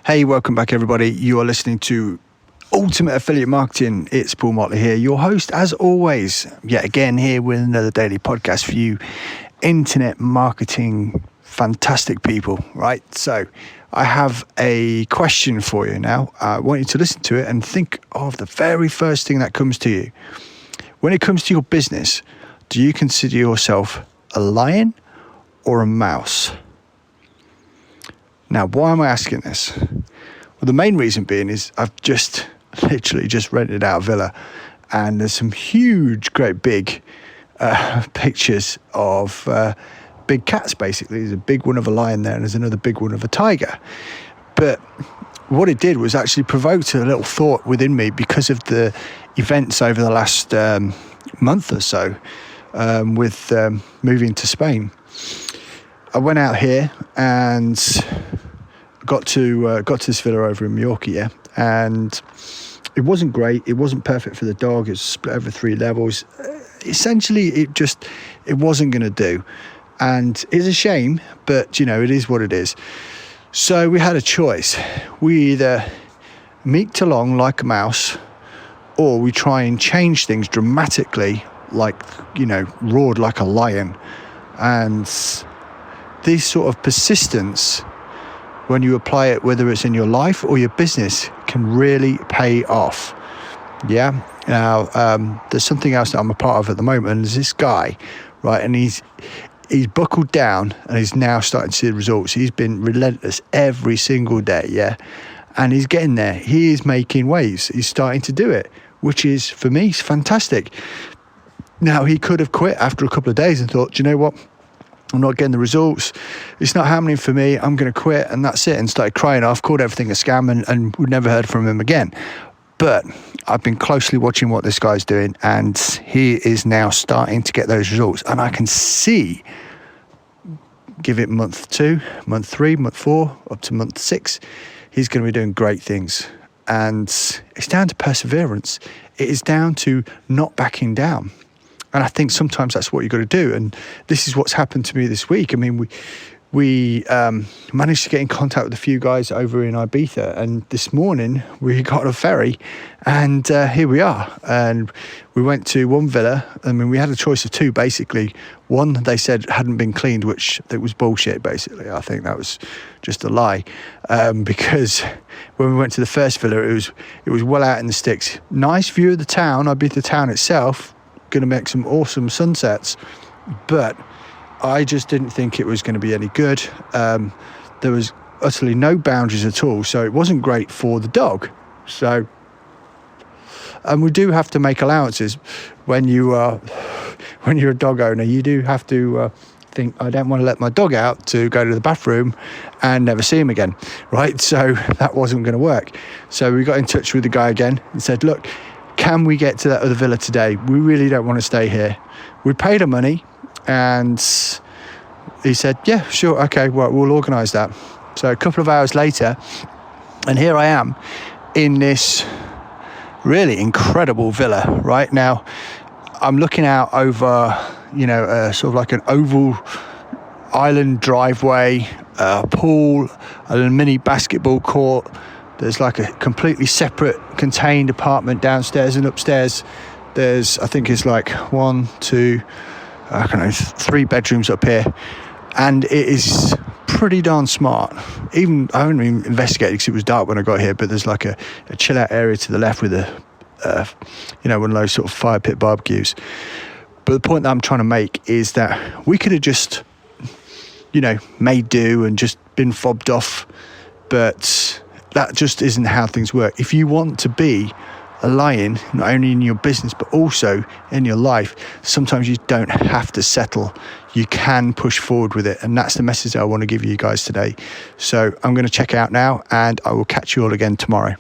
Hey, welcome back everybody. You are listening to Ultimate Affiliate Marketing. It's Paul Motley here, your host as always, yet again here with another daily podcast for you internet marketing fantastic people, right? So I have a question for you now. I want you to listen to it and think of the very first thing that comes to you. When it comes to your business, do you consider yourself a lion or a mouse? Now, why am I asking this? Well, the main reason being is I've literally just rented out a villa, and there's some huge, great big pictures of big cats, basically. There's a big one of a lion there, and there's another big one of a tiger. But what it did was actually provoked a little thought within me because of the events over the last month or so with moving to Spain. I went out here and got to this villa over in Mallorca, and it wasn't great. It wasn't perfect for the dog. It was split over 3 levels. Essentially, it wasn't going to do, and it's a shame, but it is what it is. So we had a choice. We either meeked along like a mouse, or we try and change things dramatically, like roared like a lion. And this sort of persistence, when you apply it, whether it's in your life or your business, can really pay off. Yeah. Now, there's something else that I'm a part of at the moment, and there's this guy, right? And he's buckled down, and he's now starting to see the results. He's been relentless every single day. Yeah. And he's getting there. He is making waves. He's starting to do it, which is, for me, fantastic. Now, he could have quit after a couple of days and thought, do you know what? I'm not getting the results. It's not happening for me. I'm going to quit, and that's it. And started crying off, called everything a scam, and we've never heard from him again. But I've been closely watching what this guy's doing, and he is now starting to get those results. And I can see, give it month 2, month 3, month 4, up to month 6, he's going to be doing great things. And it's down to perseverance. It is down to not backing down. And I think sometimes that's what you've got to do. And this is what's happened to me this week. I mean, we managed to get in contact with a few guys over in Ibiza. And this morning we got on a ferry, and here we are. And we went to one villa. I mean, we had a choice of 2, basically. One, they said, hadn't been cleaned, which it was bullshit, basically. I think that was just a lie. Because when we went to the first villa, it was well out in the sticks. Nice view of the town, Ibiza town itself. Going to make some awesome sunsets, but I just didn't think it was going to be any good. There was utterly no boundaries at all, so it wasn't great for the dog. So, and we do have to make allowances when you're a dog owner. You do have to think, I don't want to let my dog out to go to the bathroom and never see him again, right? So that wasn't going to work. So we got in touch with the guy again and said, look, can we get to that other villa today? We really don't want to stay here. We paid our money, and he said, yeah, sure, okay, well, we'll organise that. So a couple of hours later, and here I am in this really incredible villa. Right now, I'm looking out over, sort of like an oval island driveway, a pool, a mini basketball court. There's like a completely separate contained apartment downstairs, and upstairs there's, I think it's like 1, 2, 3 bedrooms up here. And it is pretty darn smart. I haven't even investigated because it was dark when I got here, but there's like a chill out area to the left with one of those sort of fire pit barbecues. But the point that I'm trying to make is that we could have just, made do and just been fobbed off, but that just isn't how things work. If you want to be a lion, not only in your business, but also in your life, sometimes you don't have to settle. You can push forward with it. And that's the message I want to give you guys today. So I'm going to check out now, and I will catch you all again tomorrow.